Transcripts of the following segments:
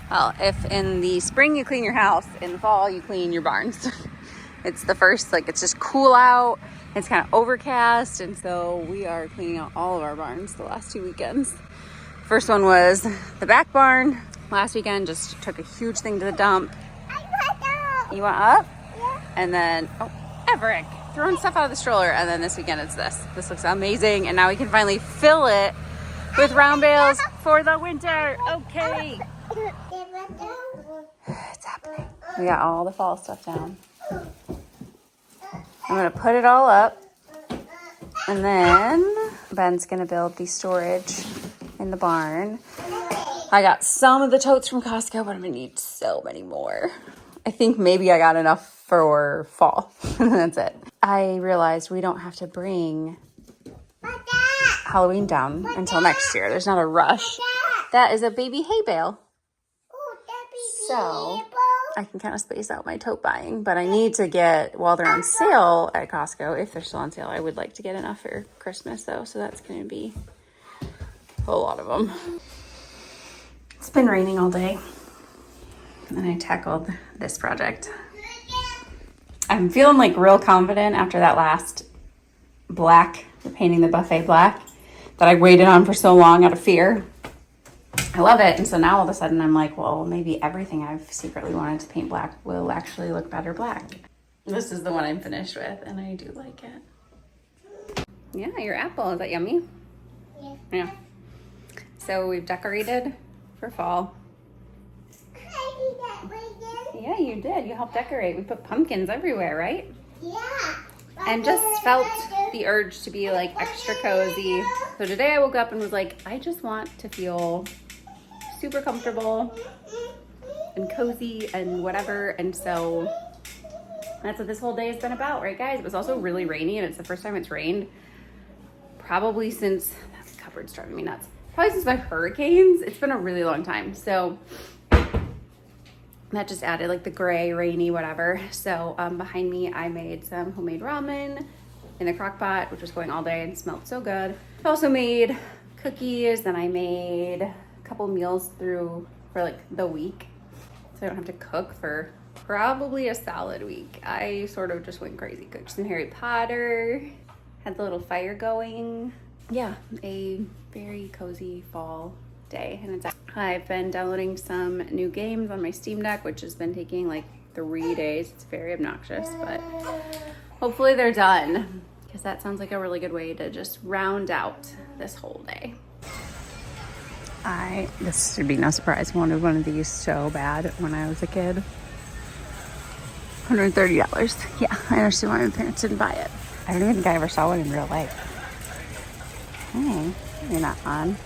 Well, if in the spring you clean your house, in the fall you clean your barns. It's the first, like, it's just cool out. It's kind of overcast, and so we are cleaning out all of our barns the last 2 weekends. First one was the back barn. Last weekend, just took a huge thing to the dump. You want up? Yeah. And then, oh, Everett, throwing stuff out of the stroller. And then this weekend it's this. This looks amazing. And now we can finally fill it with round bales for the winter. Okay. It's happening. We got all the fall stuff down. I'm gonna put it all up. And then Ben's gonna build the storage in the barn. I got some of the totes from Costco, but I'm gonna need so many more. I think maybe I got enough for fall. That's it. I realized we don't have to bring Halloween down until next year. There's not a rush. That is a baby hay bale. So I can kind of space out my tote buying, but I need to get, while they're on sale at Costco, if they're still on sale, I would like to get enough for Christmas though. So that's going to be a whole lot of them. It's been raining all day and I tackled this project. I'm feeling like real confident after that last black, painting the buffet black that I waited on for so long out of fear. I love it. And so now all of a sudden I'm like, well, maybe everything I've secretly wanted to paint black will actually look better black. This is the one I'm finished with and I do like it. Yeah, your apple, is that yummy? Yeah. Yeah. So we've decorated for fall. Yeah, you did. You helped decorate. We put pumpkins everywhere, right? Yeah. And just felt the urge to be like extra cozy. So today I woke up and was like, I just want to feel super comfortable and cozy and whatever. And so that's what this whole day has been about, right guys? It was also really rainy and it's the first time it's rained probably since, that cupboard's driving me nuts. Probably since my hurricanes. It's been a really long time. So that just added like the gray, rainy, whatever. So behind me, I made some homemade ramen in the crock pot, which was going all day and smelled so good. I also made cookies, then I made a couple meals for like the week. So I don't have to cook for probably a solid week. I sort of just went crazy. Cooked some Harry Potter, had the little fire going. Yeah, a very cozy fall day. And I've been downloading some new games on my Steam Deck, which has been taking like 3 days. It's very obnoxious, but hopefully they're done because that sounds like a really good way to just round out this whole day. This should be no surprise, wanted one of these so bad when I was a kid. $130. Yeah, I understand why my parents didn't buy it. I don't even think I ever saw one in real life. Hey, you're not on.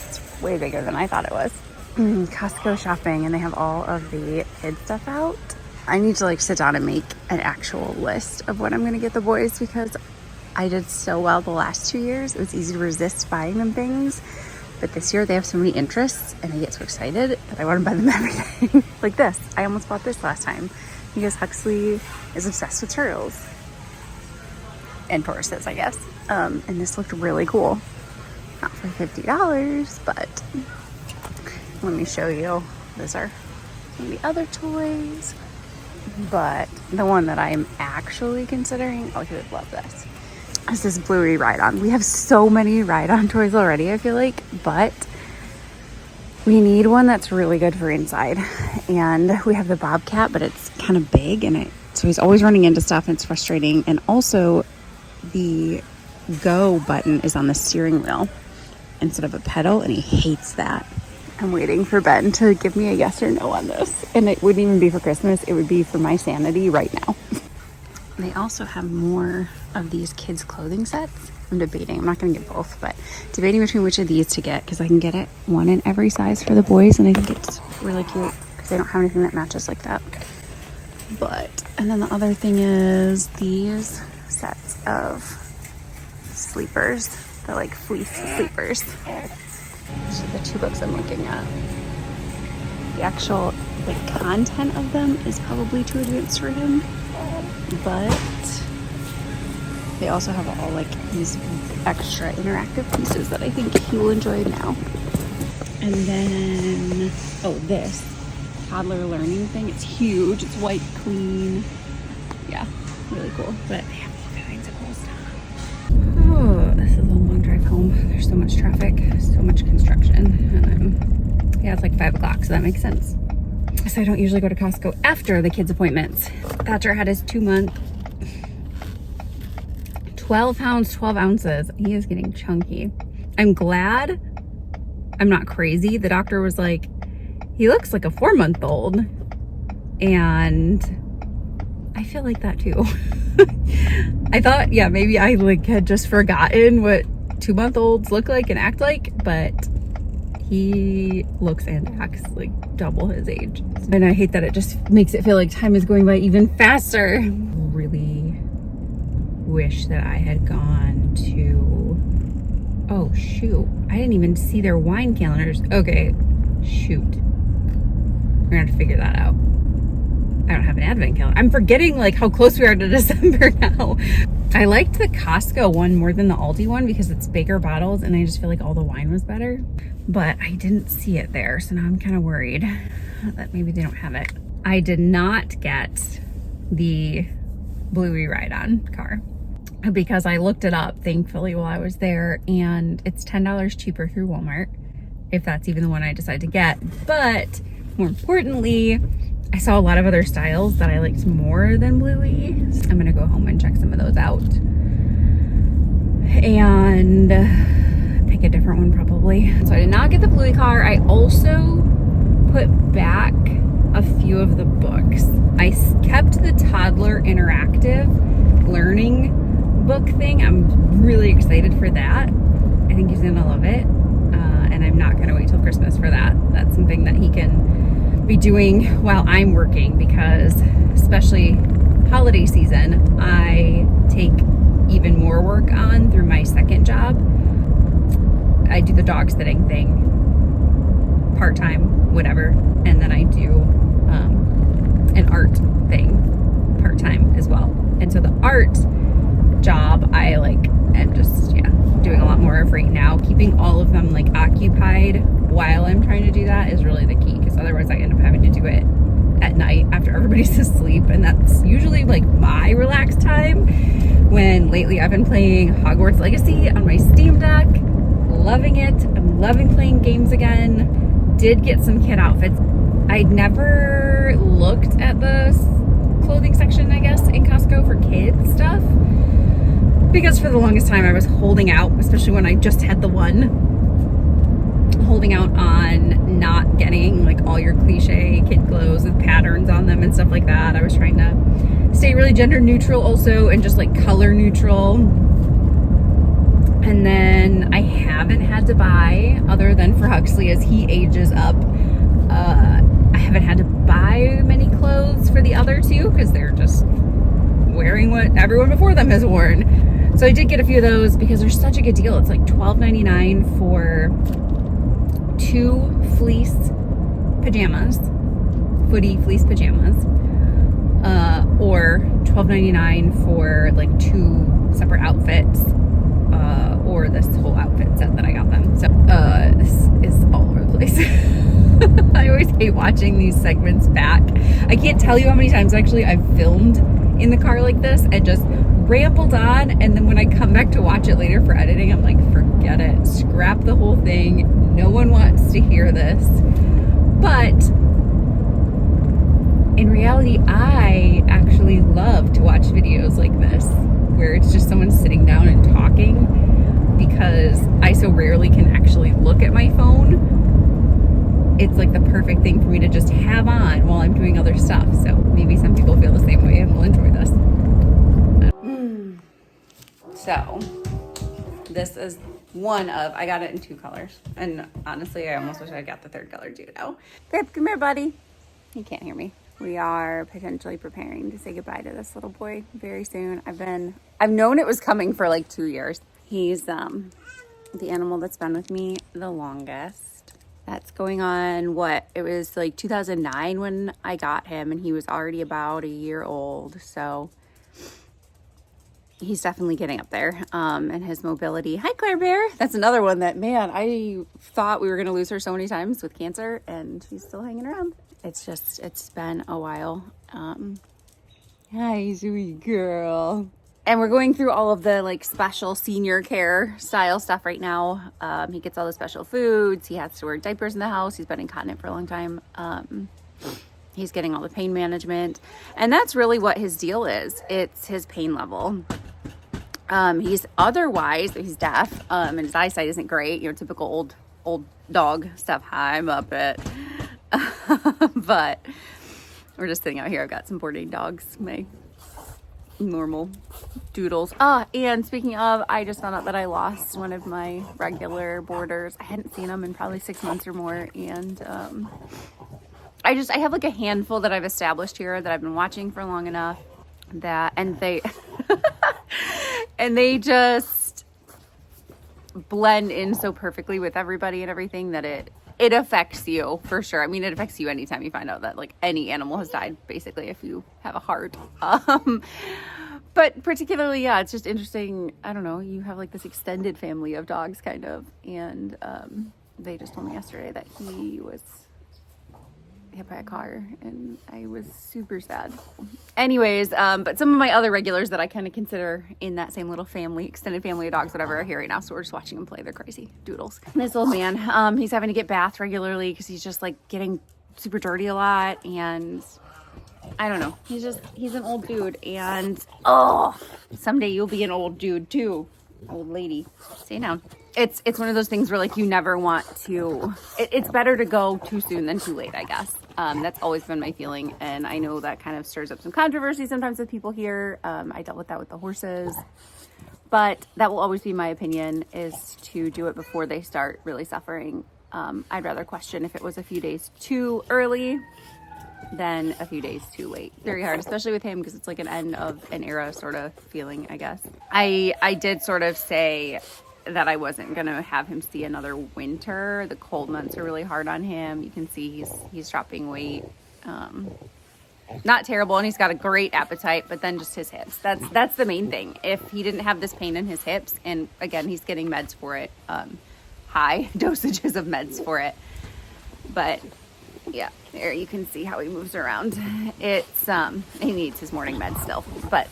It's way bigger than I thought it was. Costco shopping, and they have all of the kid stuff out. I need to like sit down and make an actual list of what I'm gonna get the boys because I did so well the last 2 years. It was easy to resist buying them things. But this year they have so many interests and I get so excited that I want to buy them everything. Like this. I almost bought this last time because Huxley is obsessed with turtles. And Tauruses, I guess. And this looked really cool. Not for $50, but let me show you. Those are some of the other toys. But the one that I'm actually considering, oh, he would love this. Is this Bluey ride-on. We have so many ride-on toys already, I feel like, but we need one that's really good for inside. And we have the Bobcat, but it's kind of big, and so he's always running into stuff, and it's frustrating. And also, the go button is on the steering wheel instead of a pedal, and he hates that. I'm waiting for Ben to give me a yes or no on this. And it wouldn't even be for Christmas. It would be for my sanity right now. They also have more of these kids' clothing sets. I'm debating. I'm not going to get both, but debating between which of these to get because I can get it one in every size for the boys, and I think it's really cute because they don't have anything that matches like that. And then the other thing is these sets of sleepers, the like fleece sleepers. These are the 2 books I'm looking at. The actual like content of them is probably too advanced for him. But they also have all like these extra interactive pieces that I think he will enjoy now. And then, oh, this toddler learning thing. It's huge. It's white, clean. Yeah, really cool. But they have all kinds of cool stuff. Oh, this is a long drive home. There's so much traffic, so much construction. And yeah, it's like 5 o'clock, so that makes sense. So I don't usually go to Costco after the kids' appointments. Thatcher had his 2-month, 12 pounds, 12 ounces. He is getting chunky. I'm glad I'm not crazy. The doctor was like, he looks like a 4-month-old. And I feel like that too. I thought, yeah, maybe I like had just forgotten what 2-month-olds look like and act like, but he looks and acts like double his age. And I hate that it just makes it feel like time is going by even faster. Really wish that I had gone to, oh shoot, I didn't even see their wine calendars. Okay, shoot. We're gonna have to figure that out. I don't have an advent calendar. I'm forgetting like how close we are to December now. I liked the Costco one more than the Aldi one because it's bigger bottles and I just feel like all the wine was better. But I didn't see it there, so now I'm kind of worried that maybe they don't have it. I did not get the Bluey ride-on car because I looked it up, thankfully, while I was there, and it's $10 cheaper through Walmart, if that's even the one I decide to get. But more importantly, I saw a lot of other styles that I liked more than Bluey. So I'm gonna go home and check some of those out and pick a different one probably. So I did not get the Bluey car. I also put back a few of the books. I kept the toddler interactive learning book thing. I'm really excited for that. I think he's gonna love it. And I'm not gonna wait till Christmas for that. That's something that he can be doing while I'm working, because especially holiday season, I take even more work on through my second job. I do the dog sitting thing part-time, whatever, and then I do an art thing part-time as well. And so the art job I like am just doing a lot more of right now. Keeping all of them like occupied while I'm trying to do that is really the key, because otherwise I end up having to do it at night after everybody's asleep, and that's usually like my relaxed time. When lately I've been playing Hogwarts Legacy on my Steam Deck, loving it. I'm loving playing games again. Did get some kid outfits. I'd never looked at the clothing section, I guess, in Costco for kids stuff, because for the longest time I was holding out, especially when I just had the one, holding out on not getting like all your cliche kid clothes with patterns on them and stuff like that. I was trying to stay really gender neutral also, and just like color neutral. And then I haven't had to buy, other than for Huxley as he ages up, I haven't had to buy many clothes for the other two because they're just wearing what everyone before them has worn. So I did get a few of those because they're such a good deal. It's like $12.99 for 2 fleece pajamas, footy fleece pajamas, or $12.99 for like 2 separate outfits, or this whole outfit set that I got them. So this is all over the place. I always hate watching these segments back. I can't tell you how many times actually I've filmed in the car like this and just rambled on, and then when I come back to watch it later for editing, I'm like, forget it, scrap the whole thing. No one wants to hear this. But in reality, I actually love to watch videos like this, where it's just someone sitting down and talking, because I so rarely can actually look at my phone. It's like the perfect thing for me to just have on while I'm doing other stuff. So maybe some people feel the same way and will enjoy this. So this is one of, I got it in 2 colors. And honestly, I almost wish I got the 3rd color too now. Babe, come here, buddy. He can't hear me. We are potentially preparing to say goodbye to this little boy very soon. I've known it was coming for like 2 years. He's the animal that's been with me the longest. That's going on, it was like 2009 when I got him, and he was already about a year old. So he's definitely getting up there, and his mobility. Hi, Claire Bear. That's another one that, man, I thought we were going to lose her so many times with cancer, and she's still hanging around. It's been a while. Hi, sweet girl. And we're going through all of the like special senior care style stuff right now. He gets all the special foods. He has to wear diapers in the house. He's been incontinent for a long time. He's getting all the pain management. And that's really what his deal is. It's his pain level. He's deaf, and his eyesight isn't great. You know, typical old dog stuff. Hi, Muppet. But we're just sitting out here. I've got some boarding dogs, my normal doodles. And speaking of, I just found out that I lost one of my regular boarders. I hadn't seen them in probably 6 months or more, and I have like a handful that I've established here that I've been watching for long enough that, and they and they just blend in so perfectly with everybody and everything that it affects you for sure. I mean, it affects you anytime you find out that like any animal has died, basically, if you have a heart. But particularly, yeah, it's just interesting. I don't know, you have like this extended family of dogs kind of, and they just told me yesterday that he was hit by a car, and I was super sad. Anyways, but some of my other regulars that I kind of consider in that same little family, extended family of dogs, whatever, are here right now, so we're just watching them play. They're crazy doodles. And this old man, he's having to get bathed regularly because he's just like getting super dirty a lot, and I don't know, he's an old dude, and someday you'll be an old dude too, old lady. Stay down. It's one of those things where like you never want to, it's better to go too soon than too late, I guess. That's always been my feeling, and I know that kind of stirs up some controversy sometimes with people here. I dealt with that with the horses, but that will always be my opinion, is to do it before they start really suffering. I'd rather question if it was a few days too early than a few days too late. Very hard, especially with him, because it's like an end of an era sort of feeling, I guess. I did sort of say that I wasn't gonna have him see another winter. The cold months are really hard on him. You can see he's dropping weight. Not terrible, and he's got a great appetite, but then just his hips. That's the main thing. If he didn't have this pain in his hips, and again, he's getting meds for it, high dosages of meds for it. But yeah, there you can see how he moves around. It's he needs his morning meds still, but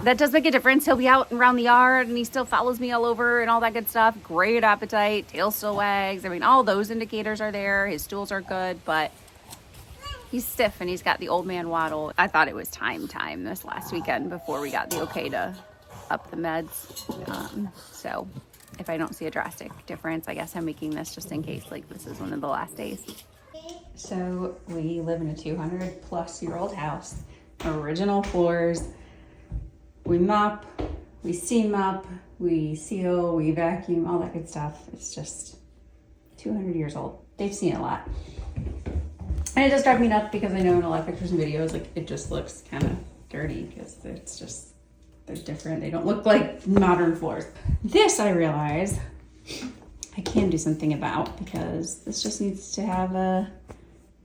that does make a difference. He'll be out and around the yard, and he still follows me all over and all that good stuff. Great appetite, tail still wags. I mean, all those indicators are there. His stools are good, but he's stiff, and he's got the old man waddle. I thought it was time this last weekend before we got the okay to up the meds. So if I don't see a drastic difference, I guess I'm making this just in case, like this is one of the last days. So we live in a 200-plus-year-old house, original floors. We mop, we steam up, we seal, we vacuum, all that good stuff. It's just 200 years old. They've seen a lot. And it does drive me nuts because I know in a lot of pictures and videos, like it just looks kind of dirty because it's just, they're different. They don't look like modern floors. This, I realize, I can do something about, because this just needs to have a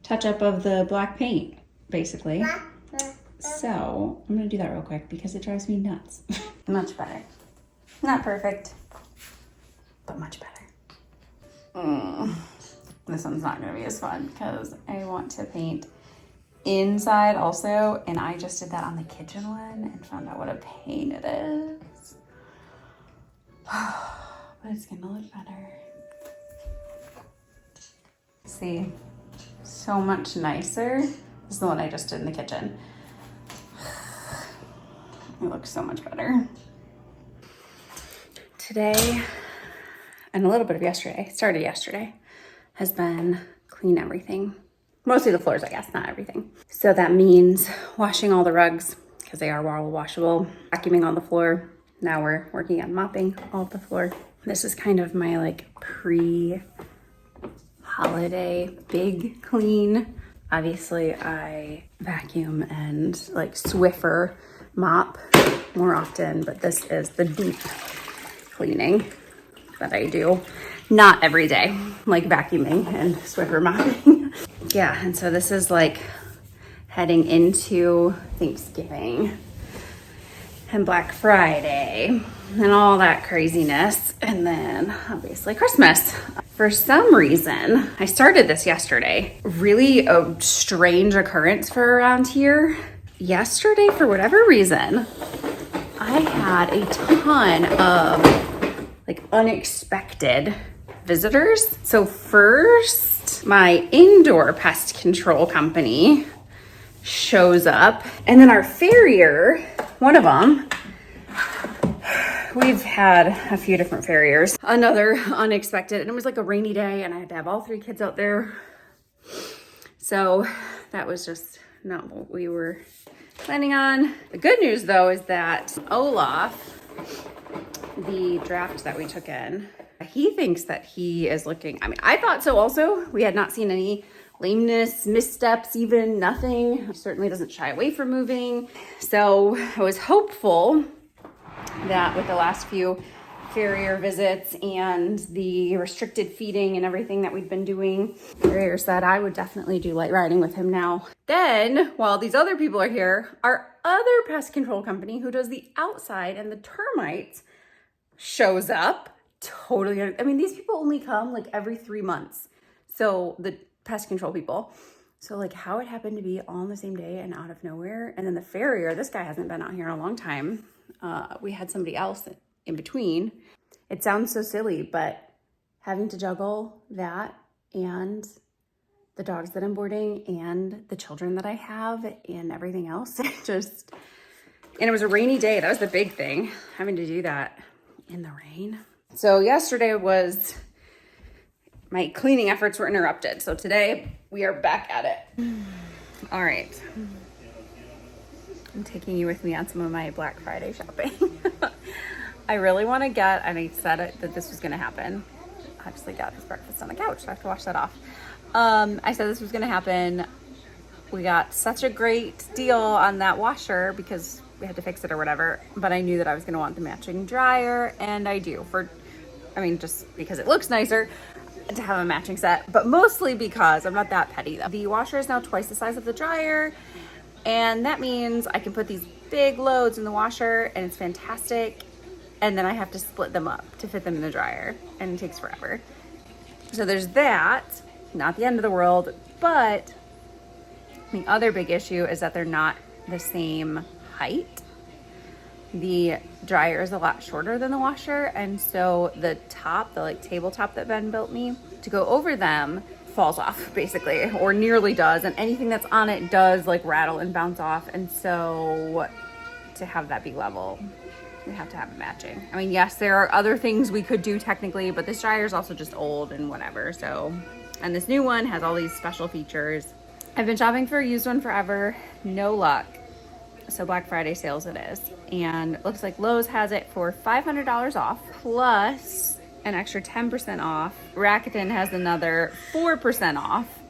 touch up of the black paint, basically. So I'm gonna do that real quick because it drives me nuts. Much better. Not perfect, but much better. This one's not gonna be as fun because I want to paint inside also, and I just did that on the kitchen one and found out what a pain it is. But it's gonna look better. See, so much nicer. This is the one I just did in the kitchen. It looks so much better. Today, and a little bit of yesterday, started yesterday, has been clean everything. Mostly the floors, I guess, not everything. So that means washing all the rugs, because they are washable, vacuuming all the floor. Now we're working on mopping all the floor. This is kind of my like pre-holiday big clean. Obviously I vacuum and like Swiffer mop more often, but this is the deep cleaning that I do. Not every day, like vacuuming and Swiffer mopping. Yeah, and so this is like heading into Thanksgiving. and Black Friday and all that craziness. And then obviously Christmas. For some reason, I started this yesterday. Really a strange occurrence for around here. Yesterday, for whatever reason, I had a ton of like unexpected visitors. So first, my indoor pest control company shows up, and then our farrier, one of them, we've had a few different farriers. Another unexpected, and it was like a rainy day, and I had to have all 3 kids out there. So that was just not what we were planning on. The good news though is that Olaf, the draft that we took in, he thinks that he is looking, I mean, I thought so also. We had not seen any lameness, missteps, even nothing. He certainly doesn't shy away from moving. So I was hopeful that with the last few farrier visits and the restricted feeding and everything that we've been doing, farrier said I would definitely do light riding with him now. Then, while these other people are here, our other pest control company who does the outside and the termites shows up. Totally, I mean, these people only come like every 3 months. So the pest control people. So like how it happened to be all on the same day and out of nowhere. And then the farrier, this guy hasn't been out here in a long time. We had somebody else in between. It sounds so silly, but having to juggle that and the dogs that I'm boarding and the children that I have and everything else, and it was a rainy day. That was the big thing, having to do that in the rain. So yesterday was, my cleaning efforts were interrupted. So today we are back at it. All right. I'm taking you with me on some of my Black Friday shopping. I really want to get, and I said it, that this was going to happen. I actually got his breakfast on the couch, so I have to wash that off. I said this was going to happen. We got such a great deal on that washer because we had to fix it or whatever, but I knew that I was going to want the matching dryer, and I do just because it looks nicer to have a matching set, but mostly because I'm not that petty though. The washer is now twice the size of the dryer, and that means I can put these big loads in the washer, and it's fantastic. And then I have to split them up to fit them in the dryer, and it takes forever. So there's that, not the end of the world, but the other big issue is that they're not the same height. The dryer is a lot shorter than the washer, and so the top, the like tabletop that Ben built me to go over them, falls off basically, or nearly does, and anything that's on it does like rattle and bounce off. And so to have that be level, we have to have it matching. I mean, yes, there are other things we could do technically, but this dryer is also just old and whatever. So, and this new one has all these special features. I've been shopping for a used one forever, no luck. So Black Friday sales it is. And it looks like Lowe's has it for $500 off plus an extra 10% off. Rakuten has another 4% off.